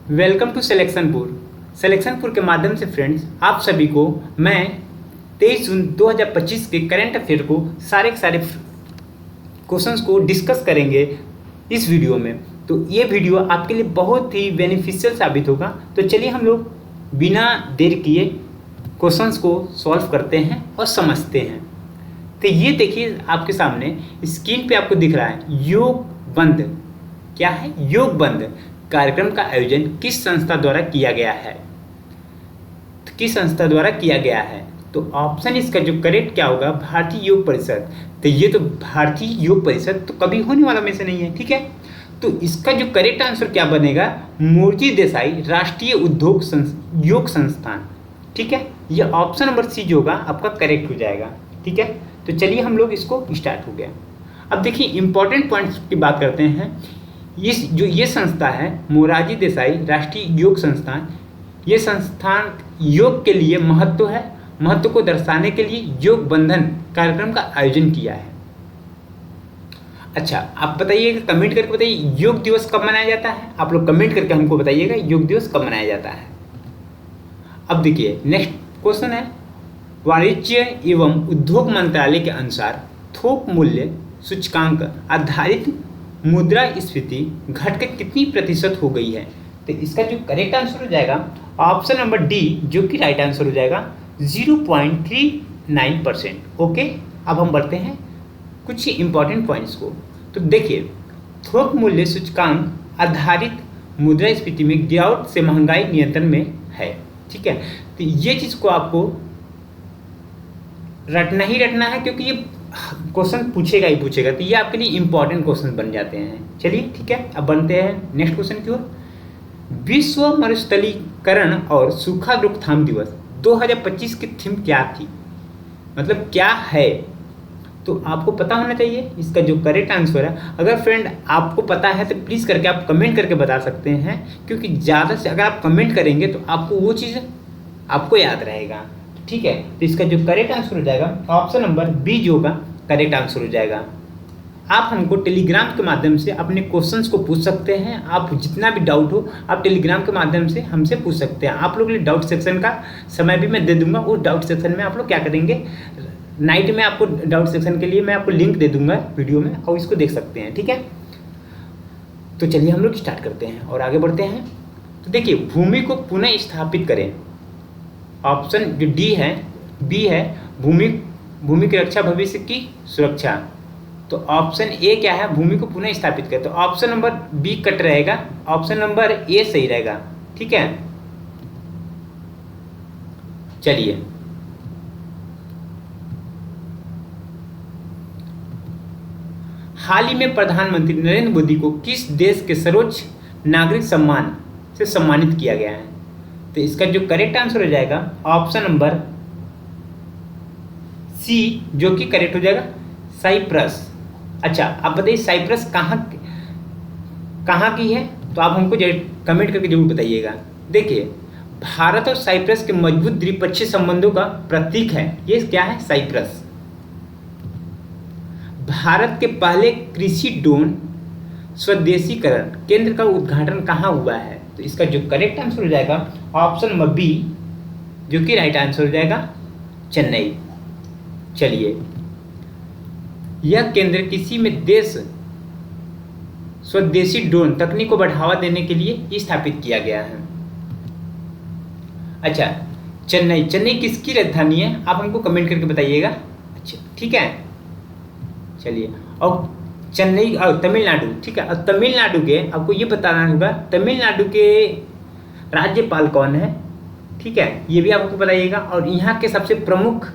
Welcome to सिलेक्शनपुर के माध्यम से फ्रेंड्स आप सभी को मैं 23 जून 2025 के करंट अफेयर को सारे के सारे क्वेश्चंस को डिस्कस करेंगे इस वीडियो में। तो ये वीडियो आपके लिए बहुत ही बेनिफिशियल साबित होगा। तो चलिए हम लोग बिना देर किए क्वेश्चंस को सॉल्व करते हैं और समझते हैं। तो ये देखिए आपके सामने स्क्रीन पे आपको दिख रहा है योग बंद। क्या है? योग बंद कार्यक्रम का आयोजन किस संस्था द्वारा किया गया है? तो किस संस्था द्वारा किया गया है? तो ऑप्शन इसका जो करेक्ट क्या होगा? भारतीय योग परिषद। तो ये तो भारतीय योग परिषद तो कभी होने वाला में से नहीं है, ठीक है। तो इसका जो करेक्ट आंसर क्या बनेगा? मोरारजी देसाई राष्ट्रीय उद्योग योग संस्थान, ठीक है। ये ऑप्शन नंबर सी जो होगा आपका करेक्ट हो जाएगा, ठीक है। तो चलिए हम लोग इसको स्टार्ट हो गया। अब देखिए इंपॉर्टेंट पॉइंट्स की बात करते हैं। ये संस्था है मोरारजी देसाई राष्ट्रीय योग संस्थान। ये संस्थान योग के लिए महत्व को दर्शाने के लिए योग बंधन कार्यक्रम का आयोजन किया है। अच्छा, आप बताइएगा, कमेंट करके बताइए योग दिवस कब मनाया जाता है। आप लोग कमेंट करके हमको बताइएगा योग दिवस कब मनाया जाता है। अब देखिए नेक्स्ट क्वेश्चन है, वाणिज्य एवं उद्योग मंत्रालय के अनुसार थोक मूल्य सूचकांक आधारित मुद्रास्फीति घटकर कितनी प्रतिशत हो गई है? तो इसका जो करेक्ट आंसर हो जाएगा ऑप्शन नंबर डी, जो कि राइट आंसर हो जाएगा 0.39%। ओके, अब हम बढ़ते हैं कुछ इंपॉर्टेंट पॉइंट्स को। तो देखिए थोक मूल्य सूचकांक आधारित मुद्रास्फीति में गिरावट से महंगाई नियंत्रण में है, ठीक है। तो ये चीज़ को आपको रटना ही रटना है, क्योंकि ये क्वेश्चन पूछेगा ही पूछेगा। तो ये आपके लिए इंपॉर्टेंट क्वेश्चन बन जाते हैं। चलिए ठीक है, अब बनते हैं नेक्स्ट क्वेश्चन की ओर। विश्व मरुस्थलीकरण और सूखा रोकथाम दिवस 2025 की थीम क्या थी? मतलब क्या है? तो आपको पता होना चाहिए इसका जो करेक्ट आंसर है। अगर फ्रेंड आपको पता है तो प्लीज़ करके आप कमेंट करके बता सकते हैं, क्योंकि ज़्यादा से अगर आप कमेंट करेंगे तो आपको वो चीज़ आपको याद रहेगा, ठीक है। तो इसका जो करेक्ट आंसर हो जाएगा ऑप्शन नंबर बी जो होगा करेक्ट आंसर हो जाएगा। आप हमको टेलीग्राम के माध्यम से अपने क्वेश्चंस को पूछ सकते हैं। आप जितना भी डाउट हो आप टेलीग्राम के माध्यम से हमसे पूछ सकते हैं। आप लोग के लिए डाउट सेक्शन का समय भी मैं दे दूंगा। उस डाउट सेक्शन में आप लोग क्या करेंगे, नाइट में आपको डाउट सेक्शन के लिए मैं आपको लिंक दे दूंगा वीडियो में, और इसको देख सकते हैं, ठीक है। तो चलिए हम लोग स्टार्ट करते हैं और आगे बढ़ते हैं। तो देखिए भूमि को पुनः स्थापित करें। ऑप्शन जो डी है, बी है, भूमि की रक्षा भविष्य की सुरक्षा। तो ऑप्शन ए क्या है? भूमि को पुनः स्थापित करें। तो ऑप्शन नंबर बी कट रहेगा, ऑप्शन नंबर ए सही रहेगा, ठीक है। चलिए हाल ही में प्रधानमंत्री नरेंद्र मोदी को किस देश के सर्वोच्च नागरिक सम्मान से सम्मानित किया गया है? तो इसका जो करेक्ट आंसर हो जाएगा ऑप्शन नंबर सी, जो कि करेक्ट हो जाएगा साइप्रस। अच्छा, आप बताइए साइप्रस कहाँ की है? तो आप हमको कमेंट करके जरूर बताइएगा। देखिए भारत और साइप्रस के मजबूत द्विपक्षीय संबंधों का प्रतीक है ये क्या है? साइप्रस। भारत के पहले कृषि ड्रोन स्वदेशीकरण केंद्र का उद्घाटन कहाँ हुआ है? तो इसका जो करेक्ट आंसर हो जाएगा ऑप्शन नंबर बी, जो कि राइट आंसर हो जाएगा चेन्नई। चलिए यह केंद्र किसी में देश स्वदेशी ड्रोन तकनीक को बढ़ावा देने के लिए स्थापित किया गया है। अच्छा, चेन्नई किसकी राजधानी है? आप हमको कमेंट करके बताइएगा। अच्छा ठीक है, चलिए। और चेन्नई और तमिलनाडु, ठीक है। और तमिलनाडु के आपको ये बताना होगा तमिलनाडु के राज्यपाल कौन है, ठीक है, ये भी आपको बताइएगा। और यहाँ के सबसे प्रमुख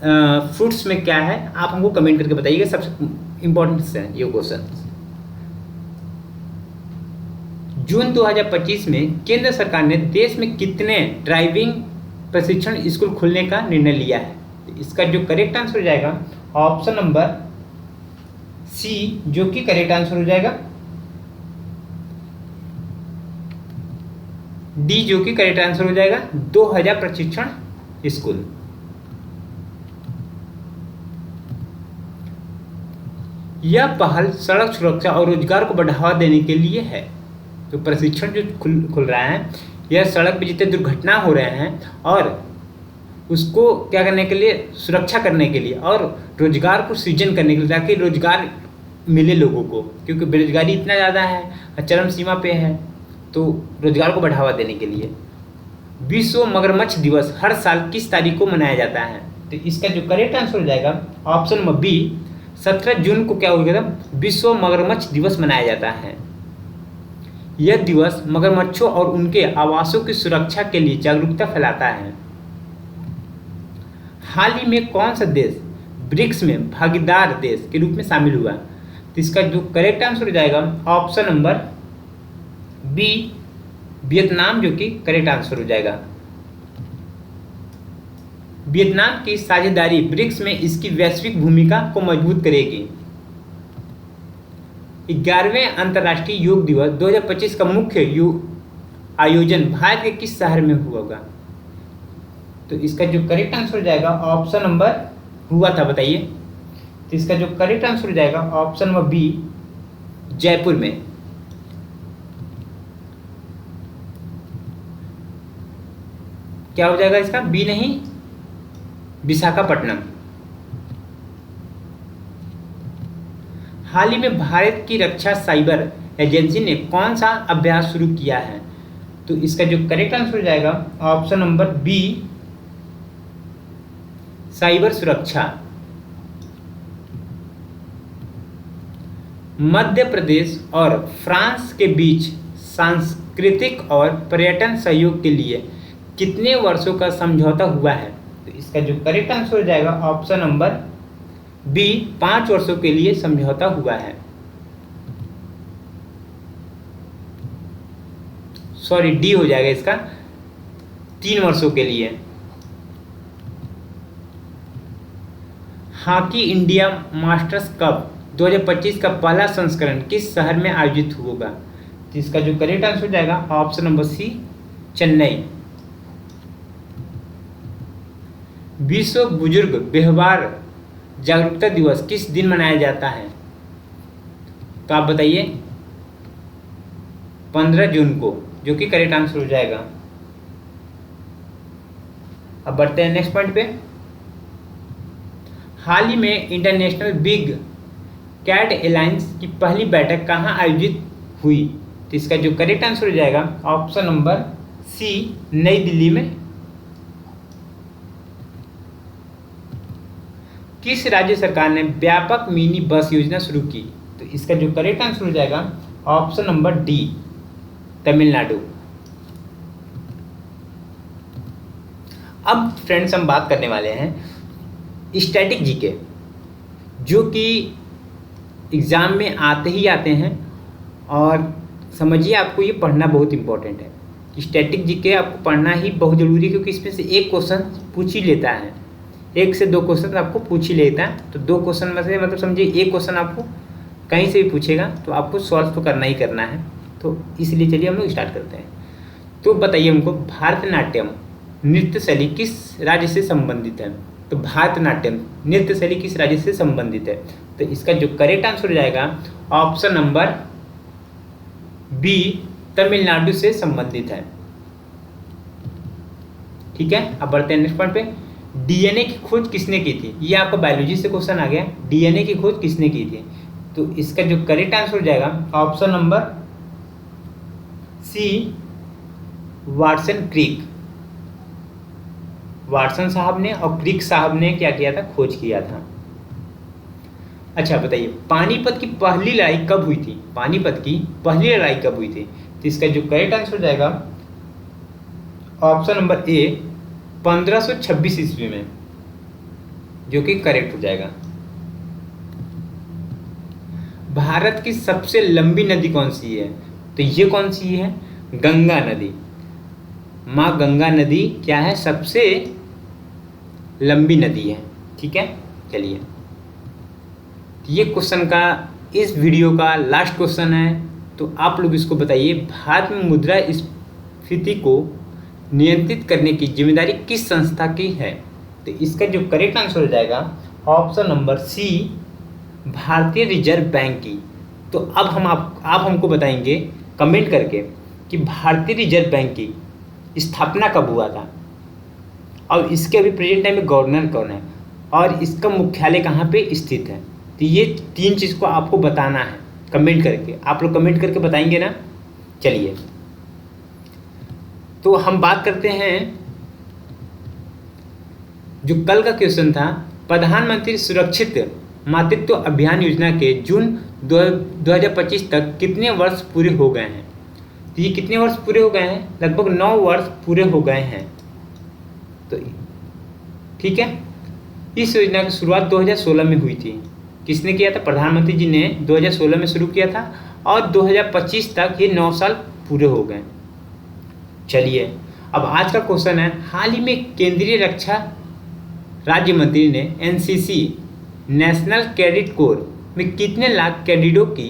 फ्रूट्स में क्या है आप हमको कमेंट करके बताइएगा। सबसे इंपॉर्टेंट है ये क्वेश्चन। जून 2025 में केंद्र सरकार ने देश में कितने ड्राइविंग प्रशिक्षण स्कूल खोलने का निर्णय लिया है? तो इसका जो करेक्ट आंसर हो जाएगा ऑप्शन नंबर सी, जो कि करेक्ट आंसर हो जाएगा डी, जो कि करेक्ट आंसर हो जाएगा 2000 प्रशिक्षण स्कूल। यह पहल सड़क सुरक्षा और रोजगार को बढ़ावा देने के लिए है। तो प्रशिक्षण जो खुल रहा है, यह सड़क पे जितने दुर्घटना हो रहे हैं और उसको क्या करने के लिए, सुरक्षा करने के लिए और रोजगार को सृजन करने के लिए, ताकि रोजगार मिले लोगों को, क्योंकि बेरोजगारी इतना ज़्यादा है, चरम सीमा पे है, तो रोजगार को बढ़ावा देने के लिए। विश्व मगरमच्छ दिवस हर साल किस तारीख को मनाया जाता है? तो इसका जो करेक्ट आंसर हो जाएगा ऑप्शन नंबर बी, 17 जून को क्या हो गया था, विश्व मगरमच्छ दिवस मनाया जाता है। यह दिवस मगरमच्छों और उनके आवासों की सुरक्षा के लिए जागरूकता फैलाता है। हाल ही में कौन सा देश ब्रिक्स में भागीदार देश के रूप में शामिल हुआ? तो इसका जो करेक्ट आंसर हो जाएगा ऑप्शन नंबर बी, वियतनाम, जो कि करेक्ट आंसर हो जाएगा। वियतनाम की साझेदारी ब्रिक्स में इसकी वैश्विक भूमिका को मजबूत करेगी। 11वें अंतर्राष्ट्रीय योग दिवस 2025 का मुख्य आयोजन भारत के किस शहर में होगा? तो इसका जो करेक्ट आंसर हो जाएगा ऑप्शन नंबर, हुआ था बताइए, तो इसका जो करेक्ट आंसर हो जाएगा ऑप्शन नंबर बी, जयपुर में। क्या हो जाएगा इसका, बी नहीं, विशाखापट्टनम। हाल ही में भारत की रक्षा साइबर एजेंसी ने कौन सा अभ्यास शुरू किया है? तो इसका जो करेक्ट आंसर हो जाएगा ऑप्शन नंबर बी, साइबर सुरक्षा। मध्य प्रदेश और फ्रांस के बीच सांस्कृतिक और पर्यटन सहयोग के लिए कितने वर्षों का समझौता हुआ है? तो इसका जो करेक्ट आंसर हो जाएगा ऑप्शन नंबर बी, 5 वर्षों के लिए समझौता हुआ है। सॉरी, डी हो जाएगा इसका, 3 वर्षों के लिए। हॉकी इंडिया मास्टर्स कप 2025 का पहला संस्करण किस शहर में आयोजित होगा? जिसका जो करेक्ट आंसर हो जाएगा ऑप्शन नंबर सी, चेन्नई। विश्व बुजुर्ग व्यवहार जागरूकता दिवस किस दिन मनाया जाता है? तो आप बताइए, 15 जून को, जो कि करेक्ट आंसर हो जाएगा। अब बढ़ते हैं नेक्स्ट पॉइंट पे। हाल ही में इंटरनेशनल बिग कैट एलायंस की पहली बैठक कहाँ आयोजित हुई? तो इसका जो करेक्ट आंसर हो जाएगा ऑप्शन नंबर सी, नई दिल्ली में। किस राज्य सरकार ने व्यापक मिनी बस योजना शुरू की? तो इसका जो करेक्ट आंसर हो जाएगा ऑप्शन नंबर डी, तमिलनाडु। अब फ्रेंड्स हम बात करने वाले हैं स्टैटिक जीके, जो कि एग्ज़ाम में आते ही आते हैं, और समझिए आपको ये पढ़ना बहुत इंपॉर्टेंट है। स्टैटिक जीके आपको पढ़ना ही बहुत ज़रूरी है, क्योंकि इसमें से एक क्वेश्चन पूछ ही लेता है, 1 से 2 क्वेश्चन आपको पूछ ही लेता है। तो 2 क्वेश्चन में से मतलब समझिए एक क्वेश्चन आपको कहीं से भी पूछेगा तो आपको सॉल्व तो करना ही करना है। तो इसलिए चलिए हम लोग स्टार्ट करते हैं। तो बताइए हमको, भारतनाट्यम नृत्य शैली किस राज्य से संबंधित है? तो भारतनाट्यम नृत्य शैली किस राज्य से संबंधित है? तो इसका जो करेक्ट आंसर हो जाएगा ऑप्शन नंबर बी, तमिलनाडु से संबंधित है। ठीक है, अब बढ़ते हैं नेक्स्ट पॉइंट पे। डीएनए की खोज किसने की थी? ये आपका बायोलॉजी से क्वेश्चन आ गया, डीएनए की खोज किसने की थी? तो इसका जो करेक्ट आंसर हो जाएगा option number C, Watson Crick. Watson साहब ने और क्रिक साहब ने क्या किया था, खोज किया था। अच्छा बताइए, पानीपत की पहली लड़ाई कब हुई थी? पानीपत की पहली लड़ाई कब हुई थी? तो इसका जो करेक्ट आंसर हो जाएगा ऑप्शन नंबर ए, 1526 ईस्वी में, जो कि करेक्ट हो जाएगा। भारत की सबसे लंबी नदी कौन सी है? तो ये कौन सी है? गंगा नदी। माँ गंगा नदी क्या है, सबसे लंबी नदी है। ठीक है, चलिए, ये क्वेश्चन का, इस वीडियो का लास्ट क्वेश्चन है। तो आप लोग इसको बताइए, भारत में मुद्रास्फीति को नियंत्रित करने की जिम्मेदारी किस संस्था की है? तो इसका जो करेक्ट आंसर हो जाएगा ऑप्शन नंबर सी, भारतीय रिजर्व बैंक की। तो अब हम आप हमको बताएंगे कमेंट करके कि भारतीय रिजर्व बैंक की स्थापना कब हुआ था और इसके अभी प्रेजेंट टाइम में गवर्नर कौन है और इसका मुख्यालय कहाँ पे स्थित है। तो ये 3 चीज़ को आपको बताना है कमेंट करके। आप लोग कमेंट करके बताएंगे ना। चलिए तो हम बात करते हैं, जो कल का क्वेश्चन था, प्रधानमंत्री सुरक्षित मातृत्व अभियान योजना के जून 2025 तक कितने वर्ष पूरे हो गए हैं। तो ये कितने वर्ष पूरे हो गए हैं? लगभग 9 वर्ष पूरे हो गए हैं। तो ठीक है, इस योजना की शुरुआत 2016 में हुई थी। किसने किया था? प्रधानमंत्री जी ने 2016 में शुरू किया था और 2025 तक ये 9 साल पूरे हो गए। चलिए अब आज का क्वेश्चन है, हाल ही में केंद्रीय रक्षा राज्य मंत्री ने एनसीसी नेशनल कैडेट कोर में कितने लाख कैडेटों की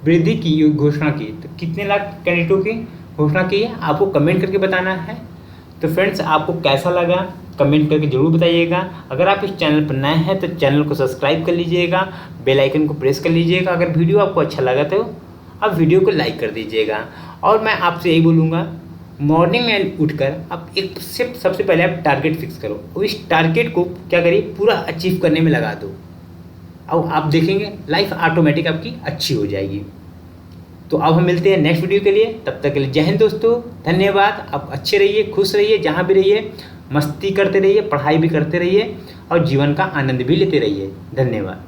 वृद्धि की घोषणा की। तो कितने लाख कैडेटों की घोषणा की है, आपको कमेंट करके बताना है। तो फ्रेंड्स आपको कैसा लगा कमेंट करके ज़रूर बताइएगा। अगर आप इस चैनल पर नए हैं तो चैनल को सब्सक्राइब कर लीजिएगा, बेल आइकन को प्रेस कर लीजिएगा। अगर वीडियो आपको अच्छा लगा तो आप वीडियो को लाइक कर दीजिएगा। और मैं आपसे यही बोलूँगा, मॉर्निंग में उठकर आप एक सबसे पहले आप टारगेट फिक्स करो और इस टारगेट को क्या करिए, पूरा अचीव करने में लगा दो और आप देखेंगे लाइफ ऑटोमेटिक आपकी अच्छी हो जाएगी। तो अब हम मिलते हैं नेक्स्ट वीडियो के लिए, तब तक के लिए जय हिंद दोस्तों, धन्यवाद। आप अच्छे रहिए, खुश रहिए, जहाँ भी रहिए मस्ती करते रहिए, पढ़ाई भी करते रहिए और जीवन का आनंद भी लेते रहिए। धन्यवाद।